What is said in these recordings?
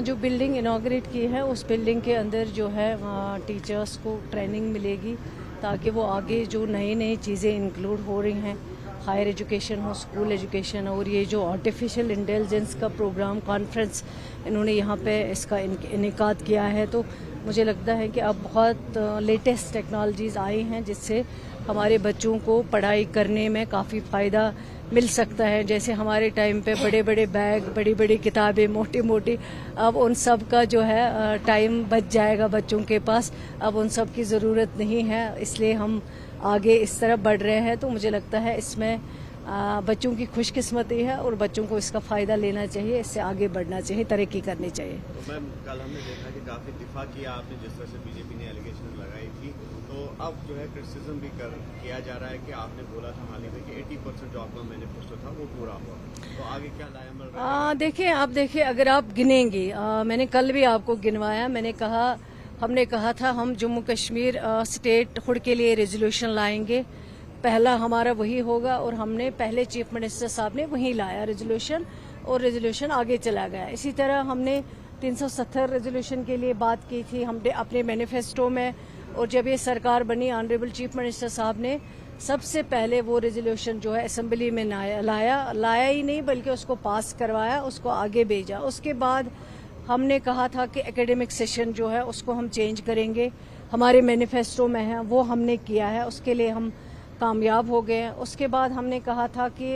जो building inaugurate की है उस बिल्डिंग के अंदर जो है टीचर्स को ट्रेनिंग मिलेगी ताकि वो आगे जो नई नई चीज़ें इंक्लूड हो रही हैं, हायर एजुकेशन हो, स्कूल एजुकेशन, और ये जो आर्टिफिशियल इंटेलिजेंस का प्रोग्राम कॉन्फ्रेंस इन्होंने यहाँ पे इसका इनेकाद किया है, तो मुझे लगता है कि अब बहुत लेटेस्ट टेक्नोलॉजीज़ आई हैं जिससे हमारे बच्चों को पढ़ाई करने में काफ़ी फ़ायदा मिल सकता है। जैसे हमारे टाइम पे बड़े बड़े बैग, बड़ी बड़ी किताबें, मोटी मोटी, अब उन सब का जो है टाइम बच जाएगा बच्चों के पास, अब उन सब की ज़रूरत नहीं है, इसलिए हम आगे इस तरफ बढ़ रहे हैं। तो मुझे लगता है इसमें बच्चों की खुशकिस्मती है और बच्चों को इसका फ़ायदा लेना चाहिए, इससे आगे बढ़ना चाहिए, तरक्की करनी चाहिए। तो मैम, कल हमने देखा कि काफ़ी दिफा किया आपने जिस तरह से बीजेपी ने एलिगेशन लगाई थी, तो अब जो है क्रिटिसिज्म भी किया जा रहा है कि आपने बोला था हाल ही में कि 80% जो आपका मैनिफेस्टो था वो पूरा हुआ, तो आगे क्या लाएमल? देखिए अगर आप गिनेंगे, मैंने कल भी आपको गिनवाया, हमने कहा था हम जम्मू कश्मीर स्टेट हुड के लिए रेजोल्यूशन लाएंगे, पहला हमारा वही होगा, और हमने पहले चीफ मिनिस्टर साहब ने वही लाया रेजोल्यूशन, और रेजोल्यूशन आगे चला गया। इसी तरह हमने 370 रेजोल्यूशन के लिए बात की थी हमने अपने मैनिफेस्टो में, और जब ये सरकार बनी ऑनरेबल चीफ मिनिस्टर साहब ने सबसे पहले वो रेजोल्यूशन जो है असेंबली में लाया ही नहीं बल्कि उसको पास करवाया, उसको आगे भेजा। उसके बाद हमने कहा था कि एकेडमिक सेशन जो है उसको हम चेंज करेंगे, हमारे मैनिफेस्टो में है, वो हमने किया है, उसके लिए हम कामयाब हो गए। उसके बाद हमने कहा था कि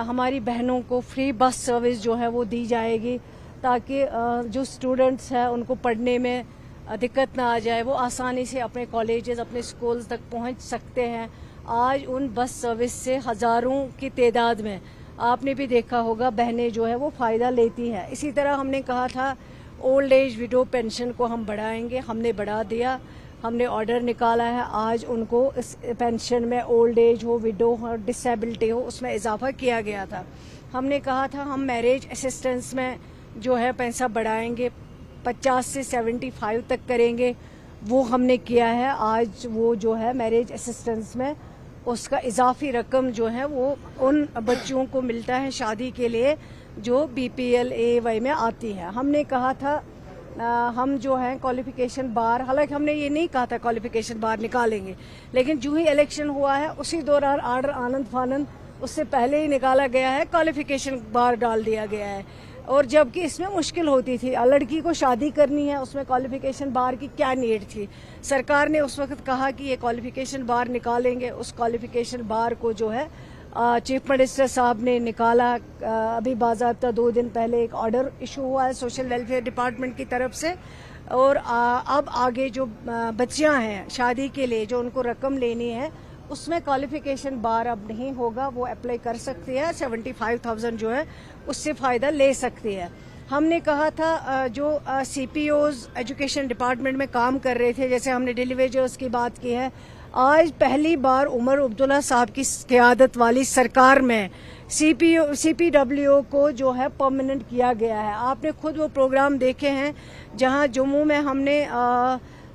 हमारी बहनों को फ्री बस सर्विस जो है वो दी जाएगी ताकि जो स्टूडेंट्स हैं उनको पढ़ने में दिक्कत ना आ जाए, वो आसानी से अपने कॉलेजेस, अपने स्कूल्स तक पहुंच सकते हैं। आज उन बस सर्विस से हज़ारों की तादाद में आपने भी देखा होगा बहनें जो है वो फ़ायदा लेती हैं। इसी तरह हमने कहा था ओल्ड एज विडो पेंशन को हम बढ़ाएंगे, हमने बढ़ा दिया, हमने ऑर्डर निकाला है, आज उनको इस पेंशन में ओल्ड एज हो, विडो हो, डिसेबिलिटी हो, उसमें इजाफा किया गया था। हमने कहा था हम मैरिज असिस्टेंस में जो है पैसा बढ़ाएंगे, 50 से 75 तक करेंगे, वो हमने किया है। आज वो जो है मैरिज असिस्टेंस में उसका इजाफी रकम जो है वो उन बच्चियों को मिलता है शादी के लिए जो BPL AY में आती है। हमने कहा था हम जो है क्वालिफिकेशन बार, हालांकि हमने ये नहीं कहा था क्वालिफिकेशन बार निकालेंगे, लेकिन जो ही इलेक्शन हुआ है उसी दौरान आर्डर आनंद फानंद उससे पहले ही निकाला गया है, क्वालिफिकेशन बार डाल दिया गया है। और जबकि इसमें मुश्किल होती थी, लड़की को शादी करनी है, उसमें क्वालिफिकेशन बार की क्या नीड थी। सरकार ने उस वक्त कहा कि ये क्वालिफिकेशन बार निकालेंगे, उस क्वालिफिकेशन बार को जो है चीफ मिनिस्टर साहब ने निकाला। अभी बाज़ाब्ता 2 दिन पहले एक ऑर्डर इशू हुआ है सोशल वेलफेयर डिपार्टमेंट की तरफ से, और अब आगे जो बच्चियां हैं शादी के लिए जो उनको रकम लेनी है उसमें क्वालिफिकेशन बार अब नहीं होगा, वो अप्लाई कर सकती है, 75,000 जो है उससे फ़ायदा ले सकती है। हमने कहा था जो CPOs एजुकेशन डिपार्टमेंट में काम कर रहे थे, जैसे हमने डेली वेजर्स की बात की है, आज पहली बार उमर अब्दुल्ला साहब की क़यादत वाली सरकार में CPWO को जो है परमानेंट किया गया है। आपने खुद वो प्रोग्राम देखे हैं जहां जम्मू में हमने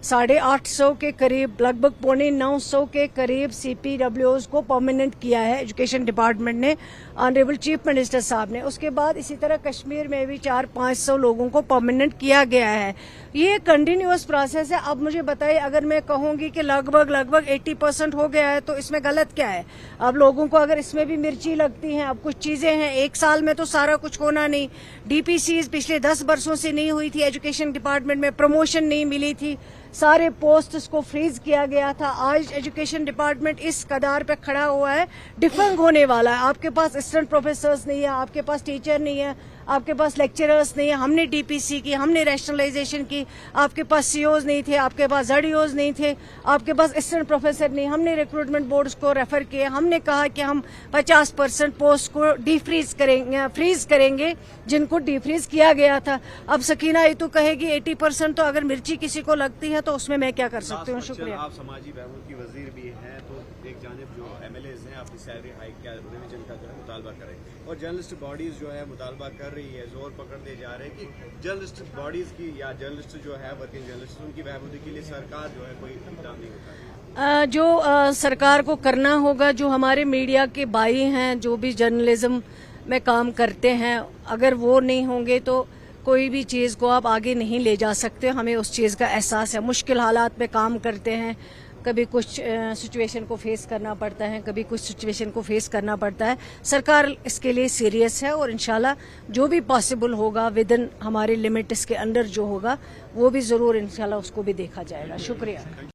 850 के करीब, लगभग 950 के करीब CPWOs को परमानेंट किया है एजुकेशन डिपार्टमेंट ने, ऑनरेबल चीफ मिनिस्टर साहब ने। उसके बाद इसी तरह कश्मीर में भी 400-500 लोगों को परमानेंट किया गया है। ये कंटिन्यूअस प्रोसेस है। अब मुझे बताइए, अगर मैं कहूंगी कि लगभग 80% हो गया है तो इसमें गलत क्या है? अब लोगों को अगर इसमें भी मिर्ची लगती हैं, अब कुछ चीजें हैं, एक साल में तो सारा कुछ होना नहीं। DPCs पिछले 10 वर्षों से नहीं हुई थी, एजुकेशन डिपार्टमेंट में प्रमोशन नहीं मिली थी, सारे पोस्ट्स को फ्रीज किया गया था। आज एजुकेशन डिपार्टमेंट इस कदार पे खड़ा हुआ है, डिफंग होने वाला है। आपके पास असिस्टेंट प्रोफेसर्स नहीं है, आपके पास टीचर नहीं है, आपके पास लेक्चरर्स नहीं है। हमने DPC की, हमने रैशनलाइजेशन की, आपके पास COs नहीं थे, आपके पास ZDOs नहीं थे, आपके पास असिस्टेंट प्रोफेसर नहीं। हमने रिक्रूटमेंट बोर्ड्स को रेफर किया, हमने कहा कि हम 50% पोस्ट को फ्रीज करेंगे जिनको डिफ्रीज किया गया था। अब सकीना ये तो कहेगी 80%, तो अगर मिर्ची किसी को लगती है तो उसमें मैं क्या कर सकती हूँ? शुक्रिया। आप समाजी बहबूद की वजीर भी हैं, तो एक जानिब जो MLAs हैं अपनी सैलरी हाइक का रिवीजन का जो है मुतालबा करें, और जर्नलिस्ट बॉडीज जो है मुतालबा कर रही है, जोर पकड़ते जा रहे हैं कि जर्नलिस्ट बॉडीज की या जर्नलिस्ट जो है वर्किंग जर्नलिस्ट उनकी बहबूदी के लिए सरकार जो है कोई इक़दाम नहीं होता। जो सरकार को करना होगा, जो हमारे मीडिया के भाई हैं, जो भी जर्नलिज्म में काम करते हैं, अगर वो नहीं होंगे तो कोई भी चीज़ को आप आगे नहीं ले जा सकते, हमें उस चीज़ का एहसास है। मुश्किल हालात में काम करते हैं, कभी कुछ सिचुएशन को फेस करना पड़ता है, कभी कुछ सिचुएशन को फेस करना पड़ता है। सरकार इसके लिए सीरियस है और इंशाल्लाह जो भी पॉसिबल होगा विद इन हमारे लिमिट्स के अंडर जो होगा वो भी ज़रूर इंशाल्लाह उसको भी देखा जाएगा। शुक्रिया।